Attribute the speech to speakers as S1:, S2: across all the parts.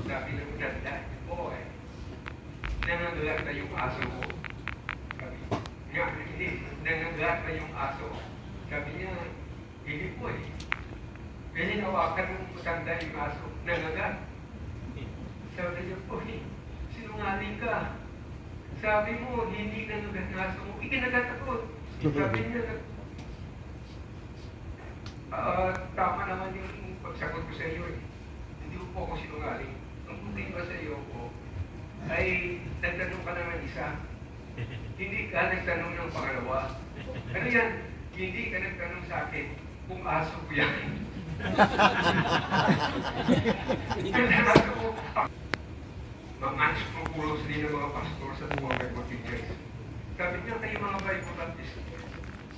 S1: Sabi ng matanda, boy, nangangagat na yung aso ko. Sabi nga, hindi, nangangagat na yung aso. Sabi niya, hindi po eh. Kaya hinawakan ng matanda yung aso, nangangagat. Sabi niya po eh, sinungaling ka. Sabi mo, hindi nangangagat na aso mo, ikinagat ako. Sabi niya, tama naman yung pagsagot ko sa iyo eh. Hindi po ako sinungaling. Ang puti ba sa iyo ko ay nagtanong ka naman isa. Hindi ka nagtanong ng pangalawa. Ano yan? Hindi ka nagtanong sa akin kung aso ko yan. Kaya ko, mga skrupulos din ng mga pastor sa tuwang nagmapigay. Sabi niya, kayo mga Bible Baptist,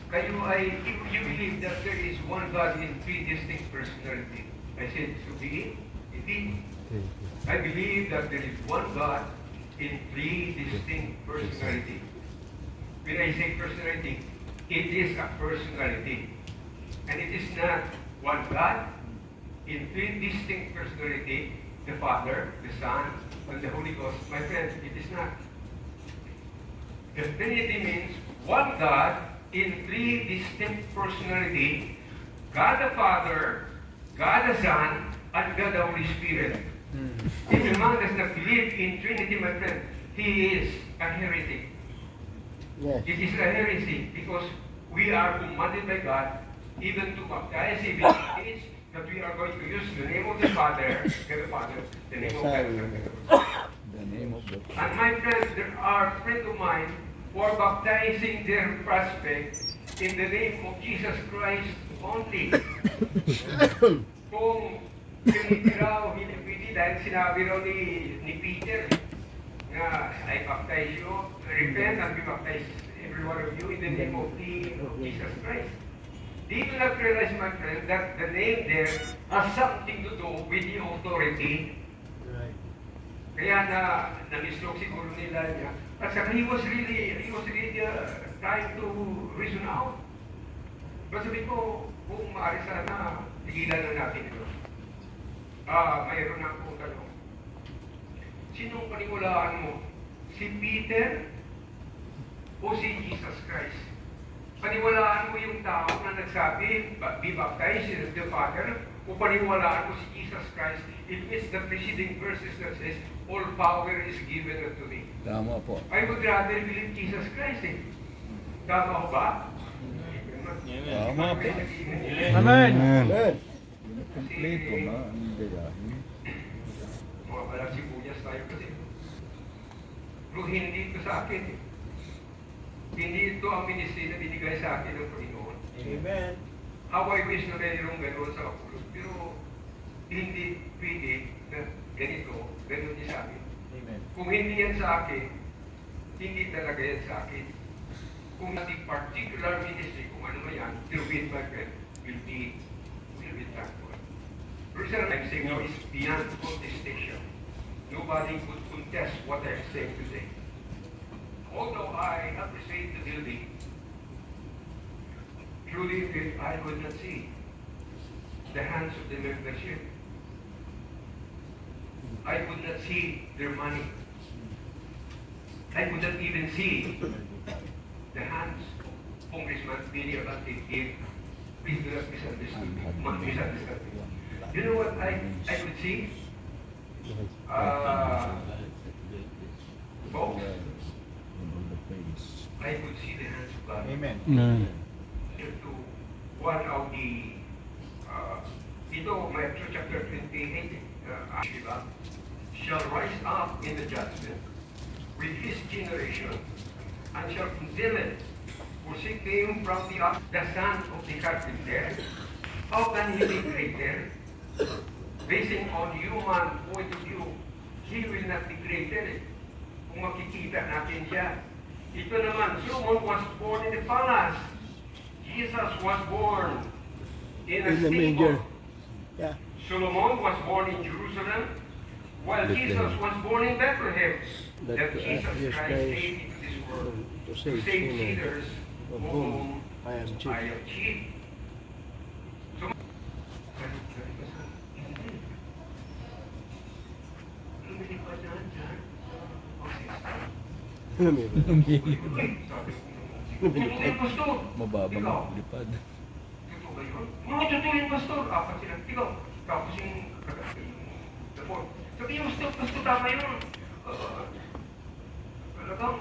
S1: kayo ay, you believe that there is one God in three distinct personalities. I said, so be it. Indeed. I believe that there is one God in three distinct personalities. When I say personality, it is a personality. And it is not one God in three distinct personalities, the Father, the Son, and the Holy Ghost. My friends, it is not. The Trinity means one God in three distinct personalities, God the Father, God the Son, and God the Holy Spirit. If a man does not believe in Trinity, my friend, he is a heretic.
S2: Yes.
S1: It is a heresy because we are commanded by God even to baptize, even in case that we are going to use the name of the Father, the Father, the name of God,
S2: The name of the
S1: and my friends, there are friends of mine who are baptizing their prospects in the name of Jesus Christ only. Kung hindi raw, hindi pwede dahil sinabi raw ni Peter na I baptize you, repent and be baptized every one of you in the name of Jesus Christ. Do you not realize, my friend, that the name there has something to do with the authority?
S2: Right.
S1: Kaya na-mislog siguro nila niya. At saka he was really trying to reason out. But sabi ko, kung maaari sana, tigilan na natin ito. Mayroon na akong tanong. Sinong paniwalaan mo? Si Peter o si Jesus Christ? Paniwalaan mo yung tao na nagsabi, be baptized in the Father, o paniwalaan mo si Jesus Christ? It is the preceding verses that says, all power is given unto me.
S2: Tama po.
S1: I would rather believe Jesus Christ eh. Tama ko ba?
S2: Tama po.
S3: Amen.
S2: Amen. Kompleto na ang gayahin.
S1: Mga palang sibuyas tayo kasi. Pero hindi ito sa akin eh. Hindi ito ang ministry na binigay sa akin ng Panginoon.
S3: Amen.
S1: How I wish na mayroong gano'n sa kapulot. Pero hindi pwede na ganito, gano'n din sa akin.
S3: Amen.
S1: Kung hindi yan sa akin, hindi talaga yan sa akin. Kung the particular ministry, kung ano man yan, will be my friend, will be thankful. Reason I'm saying now is beyond contestation. Nobody could contest what I'm saying today. Although I appreciate the building, truly if I could not see the hands of the membership, I could not see their money. I could not even see the hands of Congressman Billy Abate gave. Please do not misunderstand me. You know what I could see? Folks, I could see the hands of God.
S3: Amen.
S1: To one of the, ito, Matthew chapter 28, Shiva, shall rise up in the judgment with his generation and shall condemn it. For she came from the son of the carpenter. How can he be greater? Basing on human point of view, he will not be greater. Kung makikita natin siya. Ito naman, Solomon was born in the palace. Jesus was born in a stable.
S2: Yeah.
S1: Solomon was born in Jerusalem, while Jesus was born in Bethlehem. That Jesus Christ came into this world to save sinners, of whom I am chief.
S3: Lumilipad.
S1: Sabi ko, totoo yung pastor.
S2: Mababang
S1: Ikaw,
S2: lipad.
S1: totoo ba yun? Oo, totoo yung pastor. Apat sila. Ikaw, tapos yung report. Sabi yung pastor, tama yun. Talagang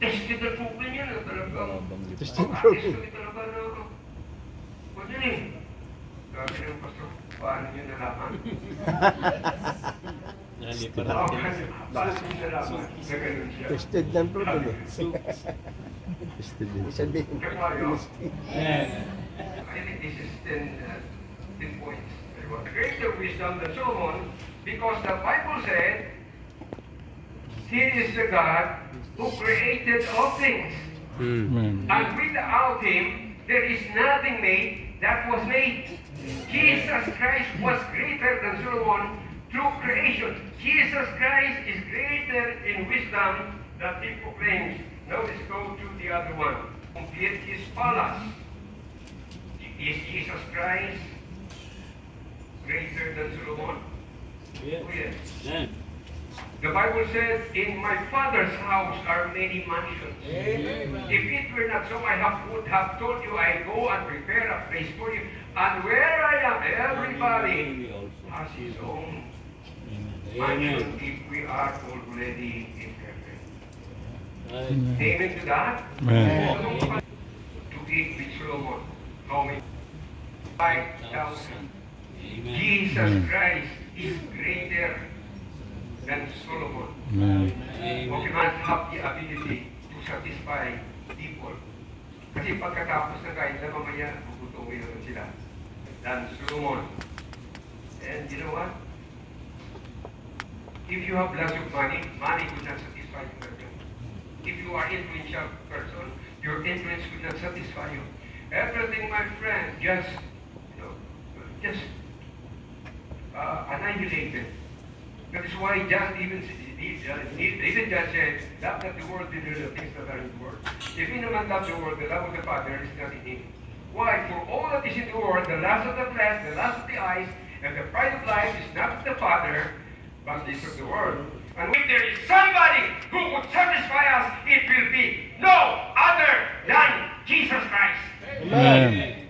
S1: tested na proven yan. Talagang
S2: Mababang lipad.
S3: Tested.
S1: practice kami talaga na. Huwag yun eh. Sabi ng pastor, paano nyo nalaman? Paano nyo nalaman na ganun siya?
S3: Tested ng proven eh.
S2: Tested
S3: Ibig
S2: din.
S3: sabihin,
S1: I think this is 10 points. Greater wisdom than Solomon, because the Bible said, He is the God who created all things.
S2: Amen.
S1: And without Him, there is nothing made that was made. Jesus Christ was greater than Solomon through creation. Jesus Christ is greater in wisdom that He proclaims. Now let's go to the other one. Complete His palace. Is Jesus Christ greater than Solomon? Oh, yes. The Bible says, in my Father's house are many mansions. If it were not so, would have told you, I go and prepare a place for you. And where I am, everybody has his own mansion if we are already in heaven. Amen to that?
S2: Amen.
S1: To eat with Solomon. How many? 5,000. Jesus Christ is greater than Solomon.
S2: Amen.
S1: Okay, man have the ability to satisfy people. Kasi pagkatapos ng kain na mamaya, bubutungin naman sila. Than Solomon. And you know what? If you have lots of money, money could not satisfy you. If you are influential person, your influence could not satisfy you. Everything, my friend, just, just annihilated. That is why John even John said, love not the world, neither the things that are in the world. If he naman love the world, the love of the Father is not in him. Why? For all that is in the world, the lust of the flesh, the lust of the eyes, and the pride of life is not of the Father, but is of the world. And if there is somebody who would satisfy us, it will be no other than Jesus Christ.
S2: Amen.